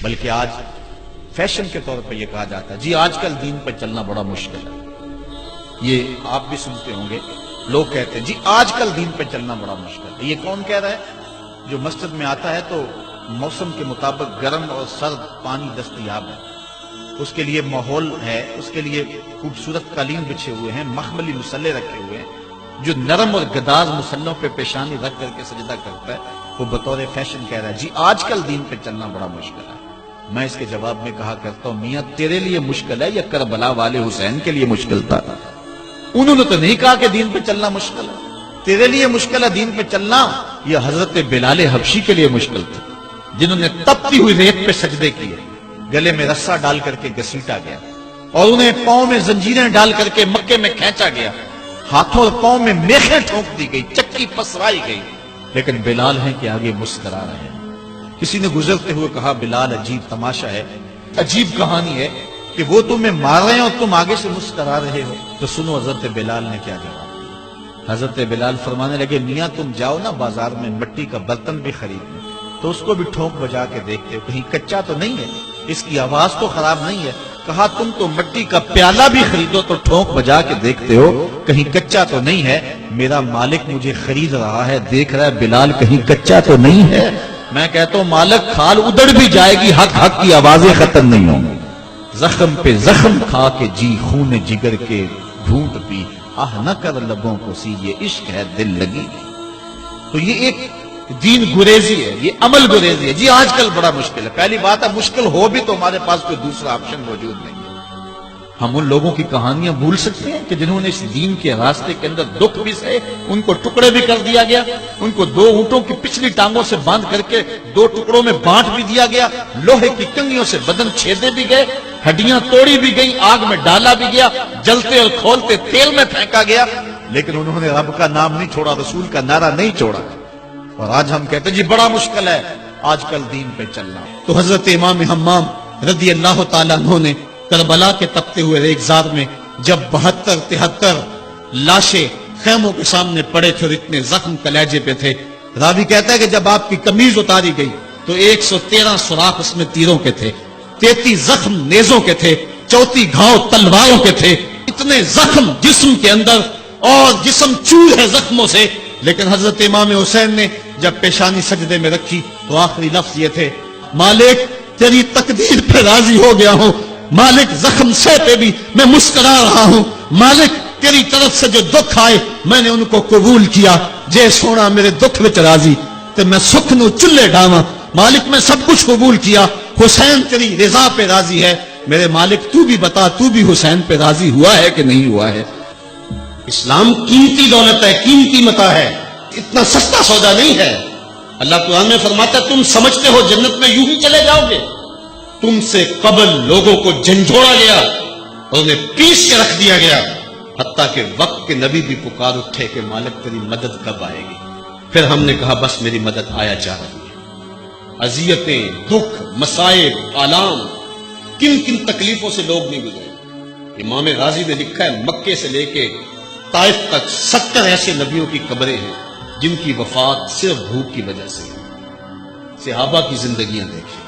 بلکہ آج فیشن کے طور پر یہ کہا جاتا ہے جی آج کل دین پہ چلنا بڑا مشکل ہے. یہ آپ بھی سنتے ہوں گے, لوگ کہتے ہیں جی آج کل دین پہ چلنا بڑا مشکل ہے. یہ کون کہہ رہا ہے؟ جو مسجد میں آتا ہے تو موسم کے مطابق گرم اور سرد پانی دستیاب ہے, اس کے لیے ماحول ہے, اس کے لیے خوبصورت قالین بچھے ہوئے ہیں, مخملی مسلے رکھے ہوئے ہیں, جو نرم اور گداز مسلوں پہ پیشانی رکھ کر کے سجدہ کرتا ہے, وہ بطور فیشن کہہ رہا ہے جی آج کل دین پہ چلنا بڑا مشکل ہے. میں اس کے جواب میں کہا کرتا ہوں میاں تیرے لیے مشکل ہے یا کربلا والے حسین کے لیے مشکل تھا؟ انہوں نے تو نہیں کہا کہ دین پہ چلنا مشکل ہے. تیرے لیے مشکل ہے دین پہ چلنا, یہ حضرت بلال حبشی کے لیے مشکل تھا جنہوں نے تپتی ہوئی ریت پہ سجدے کیے, گلے میں رسا ڈال کر کے گھسیٹا گیا اور انہیں پاؤں میں زنجیریں ڈال کر کے مکے میں کھینچا گیا, ہاتھوں اور پاؤں میں میخیں ٹھونک دی گئی, چکی پسرائی گئی, لیکن بلال ہیں کہ آگے مسکرا رہے ہیں. کسی نے گزرتے ہوئے کہا بلال عجیب تماشا ہے, عجیب کہانی ہے کہ وہ تمہیں مار رہے ہیں اور تم آگے سے مسکرا رہے ہو. تو سنو حضرت بلال نے کیا جواب دیا. حضرت بلال فرمانے لگے میاں تم جاؤ نا بازار میں مٹی کا برتن بھی خریدنے, تو اس کو بھی ٹھونک بجا کے دیکھتے ہو کہیں کچا تو نہیں ہے, اس کی آواز تو خراب نہیں ہے. کہا تم تو مٹی کا پیالہ بھی خریدو تو ٹھونک بجا کے دیکھتے ہو کہیں کچا تو نہیں ہے. میرا مالک مجھے خرید رہا ہے, دیکھ رہا ہے بلال کہیں کچا تو نہیں ہے. میں کہتا ہوں مالک کھال ادڑ بھی جائے گی, حق حق کی آوازیں ختم نہیں ہوں گی. زخم پہ زخم کھا کے جی خون جگر کے گھونٹ پی, آہ نہ کر لبوں کو سی یہ عشق ہے دل لگی. تو یہ ایک دین گریزی ہے, یہ عمل گریزی ہے. جی آج کل بڑا مشکل ہے. پہلی بات ہے مشکل ہو بھی تو ہمارے پاس کوئی دوسرا آپشن موجود نہیں ہے. ہم ان لوگوں کی کہانیاں بھول سکتے ہیں کہ جنہوں نے اس دین کے راستے کے اندر دکھ بھی سہے, ان کو ٹکڑے بھی کر دیا گیا, ان کو 2 اونٹوں کی پچھلی ٹانگوں سے باندھ کر کے 2 ٹکڑوں میں بانٹ بھی دیا گیا, لوہے کی کنگھیوں سے بدن چھیدے بھی گئے, ہڈیاں توڑی بھی گئی, آگ میں ڈالا بھی گیا, جلتے اور کھولتے تیل میں پھینکا گیا, لیکن انہوں نے رب کا نام نہیں چھوڑا, رسول کا نعرہ نہیں چھوڑا. اور آج ہم کہتے ہیں جی بڑا مشکل ہے آج کل دین پہ چلنا. تو حضرت امام حمام رضی اللہ تعالیٰ عنہ نے کربلا کے تپتے ہوئے ریگزار میں جب 72-73 لاشیں خیموں کے سامنے پڑے تھے اور اتنے زخم کلیجے پہ تھے, راوی کہتا ہے کہ جب آپ کی قمیض اتاری گئی تو 113 سوراخ اس میں تیروں کے تھے, 33 زخم نیزوں کے تھے, 34 گھاؤ تلواروں کے تھے. اتنے زخم جسم کے اندر اور جسم چور ہے زخموں سے. لیکن حضرت امام حسین نے جب پیشانی سجدے میں رکھی تو آخری لفظ یہ تھے مالک تیری تقدیر پہ راضی ہو گیا ہوں, مالک زخم سے پہ بھی میں مسکرا رہا ہوں, مالک تیری طرف سے جو دکھ آئے میں نے ان کو قبول کیا, جے سونا میرے دکھ وچ راضی تو میں سکھ نو چلے ڈاواں, مالک میں سب کچھ قبول کیا, حسین تیری رضا پہ راضی ہے, میرے مالک تو بھی بتا تو بھی حسین پہ راضی ہوا ہے کہ نہیں ہوا ہے. اسلام قیمتی دولت ہے, قیمتی متاع ہے, اتنا سستا سودا نہیں ہے. اللہ قرآن میں فرماتا ہے تم سمجھتے ہو جنت میں یوں ہی چلے جاؤ گے, تم سے قبل لوگوں کو جھنجھوڑا گیا اور انہیں پیس کے رکھ دیا گیا, حتیٰ کہ وقت کے نبی بھی پکار اٹھے کہ مالک تیری مدد کب آئے گی. پھر ہم نے کہا بس میری مدد آیا جا رہی ہے. اذیتیں, دکھ, مصائب, آلام, کن کن تکلیفوں سے لوگ نہیں گزرے. امام غازی نے لکھا ہے مکے سے لے کے طائف تک 70 ایسے نبیوں کی قبریں ہیں جن کی وفات صرف بھوک کی وجہ سے. صحابہ کی زندگیاں دیکھیں.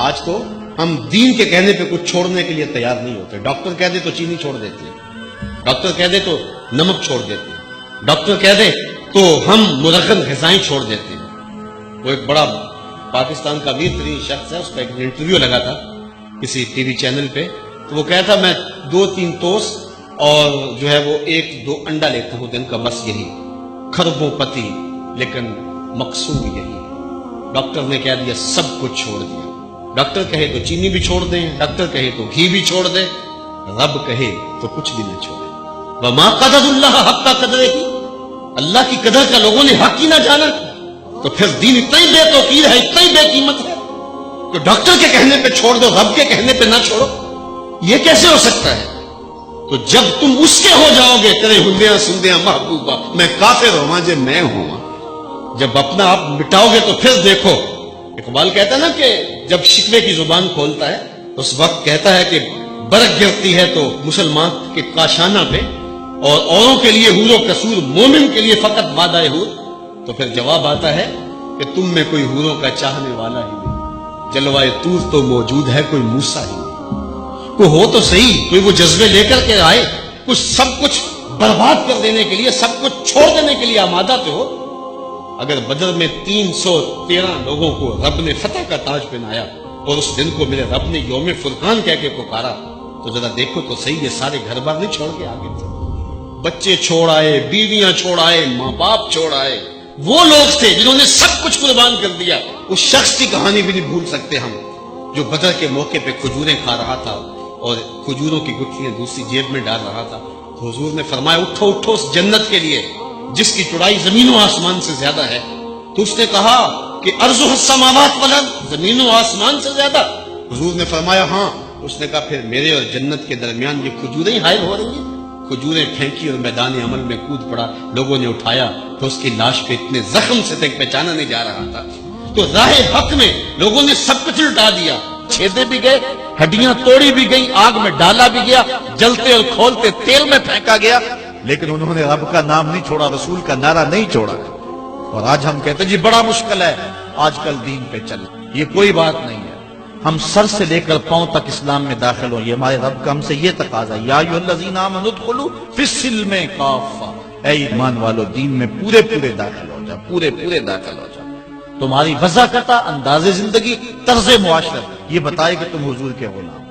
آج تو ہم دین کے کہنے پہ کچھ چھوڑنے کے لیے تیار نہیں ہوتے. ڈاکٹر کہہ دے تو چینی چھوڑ دیتے ہیں, ڈاکٹر کہہ دے تو نمک چھوڑ دیتے ہیں, ڈاکٹر کہہ دے تو ہم مرغن غذائیں چھوڑ دیتے ہیں. وہ ایک بڑا پاکستان کا امیر ترین شخص ہے, اس کا ایک انٹرویو لگا تھا کسی ٹی وی چینل پہ, تو وہ کہتا میں 2-3 ٹوسٹ اور جو ہے وہ 1-2 انڈا لیتا ہوں دن کا, بس یہی, خربوں پتی, لیکن مقصود یہی. ڈاکٹر نے کہہ دیا سب کچھ چھوڑ دیا. ڈاکٹر کہے تو چینی بھی چھوڑ دیں, ڈاکٹر کہے تو گھی بھی چھوڑ دیں, رب کہے تو کچھ بھی نہ چھوڑے. وما قدر اللہ حق قدرہ, اللہ کی قدر کا لوگوں نے حق ہی نہ جانا, تو پھر دین اتنا ہی بے توقیر ہے, اتنا ہی بے قیمت ہے. تو ڈاکٹر کے کہنے پہ چھوڑ دو, رب کے کہنے پہ نہ چھوڑو, یہ کیسے ہو سکتا ہے؟ تو جب تم اس کے ہو جاؤ گے تیرے ہندیاں سندیاں محبوبہ میں کافر ہوں جے میں ہوں, جب اپنا آپ مٹاؤ گے تو پھر دیکھو. اقبال کہتا ہے نا کہ جب شکوے کی زبان کھولتا ہے اس وقت کہتا ہے کہ برق گرتی ہے تو مسلمان کے کاشانہ پہ, اور اوروں کے لیے حور و قصور, مومن کے لیے فقط وعدہ حور. تو پھر جواب آتا ہے کہ تم میں کوئی حوروں کا چاہنے والا ہی نہیں. جلوائے طور تو موجود ہے، کوئی موسیٰ ہی نہیں۔ کوئی ہو تو صحیح، کوئی وہ جذبے لے کر کے آئے، کچھ سب کچھ برباد کر دینے کے لیے، سب کچھ چھوڑ دینے کے لیے آمادہ تو ہو۔ اگر بدر میں 313 لوگوں کو رب نے فتح کا تاج پہنایا اور اس دن کو میرے رب نے یوم فرقان کہہ کے پکارا، تو ذرا دیکھو تو صحیح، یہ سارے گھر بار نہیں چھوڑ کے آگے تھے، بچے چھوڑ آئے، بیویاں چھوڑ آئے، ماں باپ چھوڑ آئے، وہ لوگ تھے جنہوں نے سب کچھ قربان کر دیا۔ اس شخص کی کہانی بھی نہیں بھول سکتے ہم، جو بدر کے موقع پہ کھجوریں کھا رہا تھا اور کھجوروں کی گٹھلیاں دوسری جیب میں ڈال رہا تھا، تو حضور نے فرمایا اٹھو اٹھو اس جنت کے لیے جس کی چوڑائی زمین و آسمان سے زیادہ ہے۔ تو اس نے کہا کہ ارض السماوات والارض، زمین و آسمان سے زیادہ؟ حضور نے فرمایا ہاں۔ اس نے کہا پھر میرے اور جنت کے درمیان یہ کھجوریں حائل ہو رہی ہیں؟ کھجوریں پھینکی اور میدان عمل میں کود پڑا، لوگوں نے اٹھایا تو اس کی لاش پہ اتنے زخم سے تک پہچانا نہیں جا رہا تھا۔ تو راہ حق میں لوگوں نے سب کچھ لٹا دیا، چھیدے بھی گئے، ہڈیاں توڑی بھی گئیں، آگ میں ڈالا بھی گیا، جلتے اور کھولتے تیل میں پھینکا گیا، لیکن انہوں نے رب کا نام نہیں چھوڑا، رسول کا نعرہ نہیں چھوڑا۔ اور آج ہم کہتے ہیں جی بڑا مشکل ہے آج کل دین پہ چلنا، یہ کوئی بات نہیں ہے، ہم سر سے لے کر پاؤں تک اسلام میں داخل ہوں، یہ ہمارے رب کا ہم سے یہ تقاضا ہے، یا ایھا الذین آمنوا ادخلوا فی السلم کافہ، اے ایمان والو دین میں پورے داخل ہو جاؤ، پورے داخل ہو جاؤ۔ تمہاری وضاحت، انداز زندگی، طرز معاشرت یہ بتائے کہ تم حضور کے غلام۔